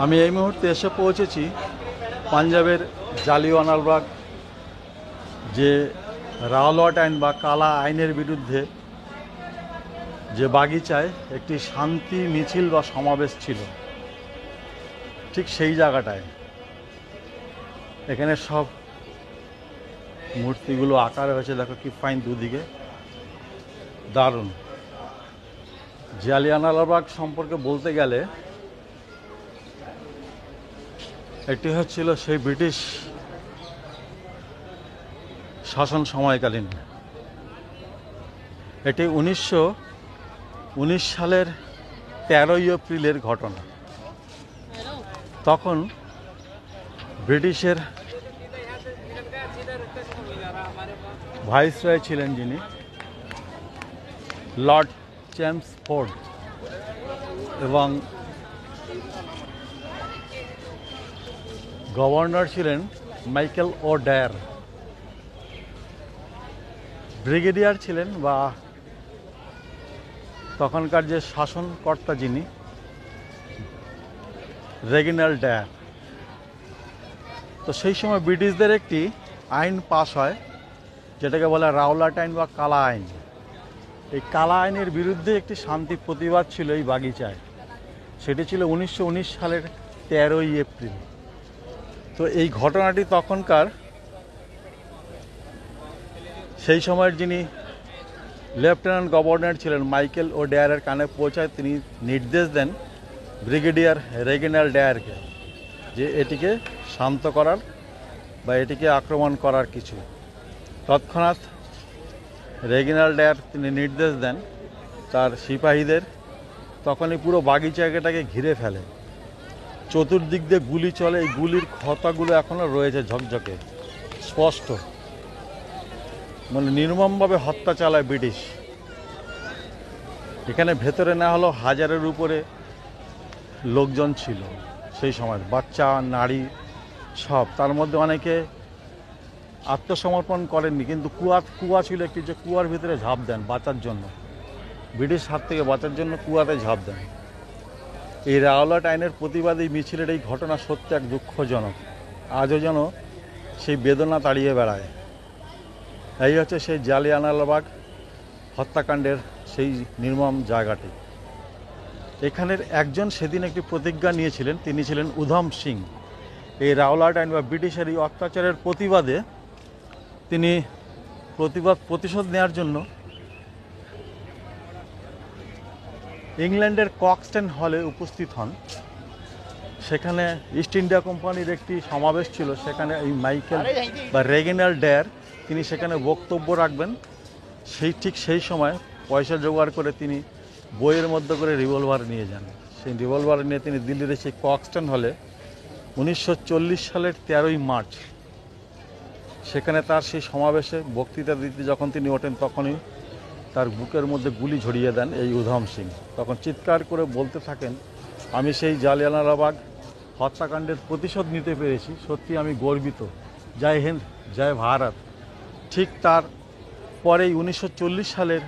আমি এই মুহূর্তে এসে পৌঁছেছি পাঞ্জাবের জালিয়ানওয়ালাবাগ, যে রাওলাট আইন বা কালা আইনের বিরুদ্ধে যে বাগিচায় একটি শান্তি মিছিল বা সমাবেশ ছিল, ঠিক সেই জায়গাটায়। এখানে সব মূর্তিগুলো আকার হয়েছে, দেখো কি ফাইন, দুদিকে দারুণ। জালিয়ানওয়ালাবাগ সম্পর্কে বলতে গেলে এটি হচ্ছিল সেই ব্রিটিশ শাসন সময়কালীন। এটি 1919 সালের 13ই এপ্রিলের ঘটনা। তখন ব্রিটিশের ভাইসরয় ছিলেন যিনি, লর্ড চেমসফোর্ড, এবং গভর্নর ছিলেন মাইকেল ও ডায়ার। ব্রিগেডিয়ার ছিলেন বা তখনকার যে শাসনকর্তা যিনি, রেগিনাল্ড ডায়ার। তো সেই সময় ব্রিটিশদের একটি আইন পাস হয়, যেটাকে বলে রাওলাট আইন বা কালা আইন। এই কালা আইনের বিরুদ্ধে একটি শান্তি প্রতিবাদ ছিল এই বাগিচায়। সেটি ছিল 1919 সালের 13ই এপ্রিল। তো এই ঘটনাটি তখনকার সেই সময়ের যিনি লেফটেন্যান্ট গভর্নর ছিলেন মাইকেল ও ডায়ারের কানে পৌঁছায়। তিনি নির্দেশ দেন ব্রিগেডিয়ার রেগিনাল্ড ডায়ারকে যে এটিকে শান্ত করার বা এটিকে আক্রমণ করার কিছু। তৎক্ষণাৎ রেগিনাল্ড ডায়ার তিনি নির্দেশ দেন তার সিপাহীদের, তখনই পুরো বাগিচাটাকে ঘিরে ফেলে। চতুর্দিক দিয়ে গুলি চলে, এই গুলির ক্ষতগুলো এখনও রয়েছে ঝকঝকে স্পষ্ট। মানে নির্মমভাবে হত্যা চালায় ব্রিটিশ। এখানে ভেতরে না হলো 1000-এর উপরে লোকজন ছিল সেই সময়, বাচ্চা নারী সব। তার মধ্যে অনেকে আত্মসমর্পণ করেননি, কিন্তু কুয়া ছিল একটি, যে কুয়ার ভিতরে ঝাঁপ দেন বাঁচার জন্য, ব্রিটিশ হাত থেকে বাঁচার জন্য কুয়াতে ঝাঁপ দেন। এই রাওলাট আইনের প্রতিবাদী মিছিলের এই ঘটনা সত্যি এক দুঃখজনক। আজও যেন সেই বেদনা তাড়িয়ে বেড়ায়। এই হচ্ছে সেই জালিয়ানওয়ালাবাগ হত্যাকাণ্ডের সেই নির্মম জায়গাটি। এখানের একজন সেদিন একটি প্রতিজ্ঞা নিয়েছিলেন, তিনি ছিলেন উধম সিং। এই রাওলাট আইন বা ব্রিটিশের এই অত্যাচারের প্রতিবাদে তিনি প্রতিশোধ নেওয়ার জন্য ইংল্যান্ডের কক্সটেন হলে উপস্থিত হন। সেখানে ইস্ট ইন্ডিয়া কোম্পানির একটি সমাবেশ ছিল, সেখানে এই মাইকেল বা রেগিনাল্ড ডায়ার তিনি সেখানে বক্তব্য রাখবেন। ঠিক সেই সময় পয়সা জোগাড় করে তিনি বইয়ের মধ্যে করে রিভলভার নিয়ে যান। সেই রিভলভার নিয়ে তিনি দিল্লির সেই কক্সটেন হলে 1940 সালের 13ই মার্চ সেখানে তার সেই সমাবেশে বক্তৃতা দিতে যখন তিনি ওঠেন, তখনই তার বুকের মধ্যে গুলি ঝরিয়ে দেন এই উধম সিং। তখন চিৎকার করে বলতে থাকেন, আমি সেই জালিয়ানওয়ালাবাগ হত্যাকাণ্ডের প্রতিশোধ নিতে পেরেছি, সত্যি আমি গর্বিত, জয় হিন্দ, জয় ভারত। ঠিক তার পরেই 1940 সালের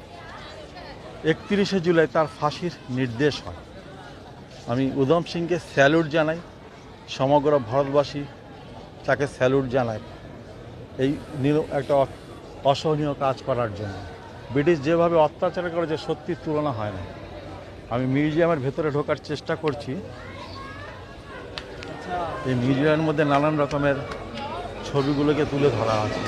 31শে জুলাই তার ফাঁসির নির্দেশ হয়। আমি উধম সিংকে স্যালুট জানাই, সমগ্র ভারতবাসী তাকে স্যালুট জানায় এই একটা অসহনীয় কাজ করার জন্য। ব্রিটিশ যেভাবে অত্যাচার করেছে সত্যি তুলনা হয় না। আমি মিউজিয়ামের ভেতরে ঢোকার চেষ্টা করছি। এই মিউজিয়ামের মধ্যে নানান রকমের ছবিগুলোকে তুলে ধরা আছে।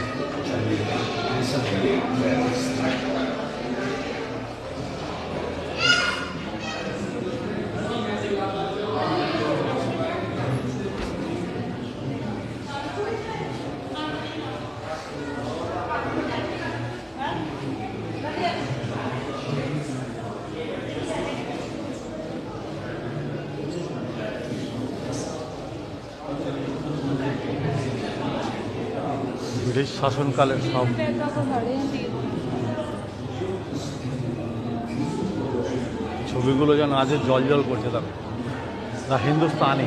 ব্রিটিশ শাসনকালের সব ছবিগুলো যেন আজ জল জল করছে। দেখো, দ্য হিন্দুস্তানি।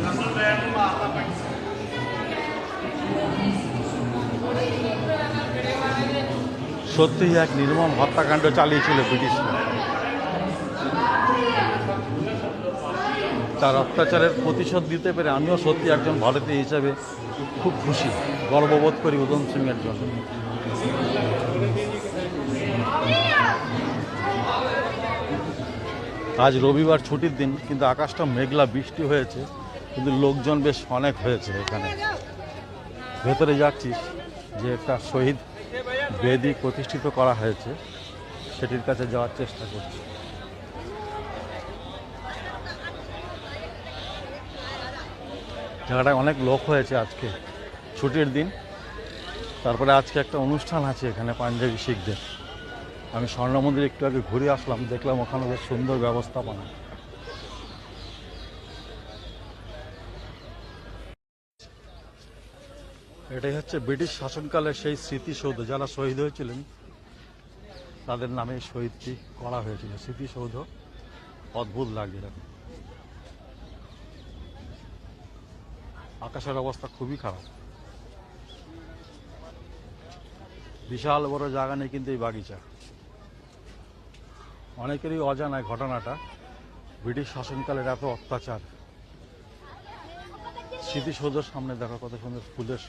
সত্যিই এক নির্মম হত্যাকাণ্ড চালিয়েছিল ব্রিটিশরা। তার অত্যাচারের প্রতিশোধ দিতে পেরে আমিও সত্যি একজন ভারতীয় হিসেবে খুব খুশি, গর্ববোধ করি উধম সিংয়ের জন্য। আজ রবিবার ছুটির দিন, কিন্তু আকাশটা মেঘলা, বৃষ্টি হয়েছে, কিন্তু লোকজন বেশ অনেক হয়েছে এখানে। ভেতরে যাচ্ছি, যে একটা শহীদ বেদি প্রতিষ্ঠিত করা হয়েছে সেটির কাছে যাওয়ার চেষ্টা করছি। জায়গাটায় অনেক লোক হয়েছে আজকে ছুটির দিন। তারপরে আজকে একটা অনুষ্ঠান আছে এখানে পাঞ্জাবি শিখদের। আমি স্বর্ণ মন্দির একটু আগে ঘুরে আসলাম, দেখলাম ওখানে বেশ সুন্দর ব্যবস্থাপনা। এটাই হচ্ছে ব্রিটিশ শাসনকালের সেই স্মৃতিসৌধ, যারা শহীদ হয়েছিলেন তাদের নামে এই শহীদটি করা হয়েছিল। স্মৃতিসৌধ অদ্ভুত লাগে এরকম। আকাশের অবস্থা খুবই খারাপ, বিশাল বড় জায়গা নেই কিন্তু এই বাগিচা। অনেকেরই অজানায় ঘটনাটা, ব্রিটিশ শাসনকালের এত অত্যাচার। স্মৃতিসৌধের সামনে দেখো কত সুন্দর ফুলের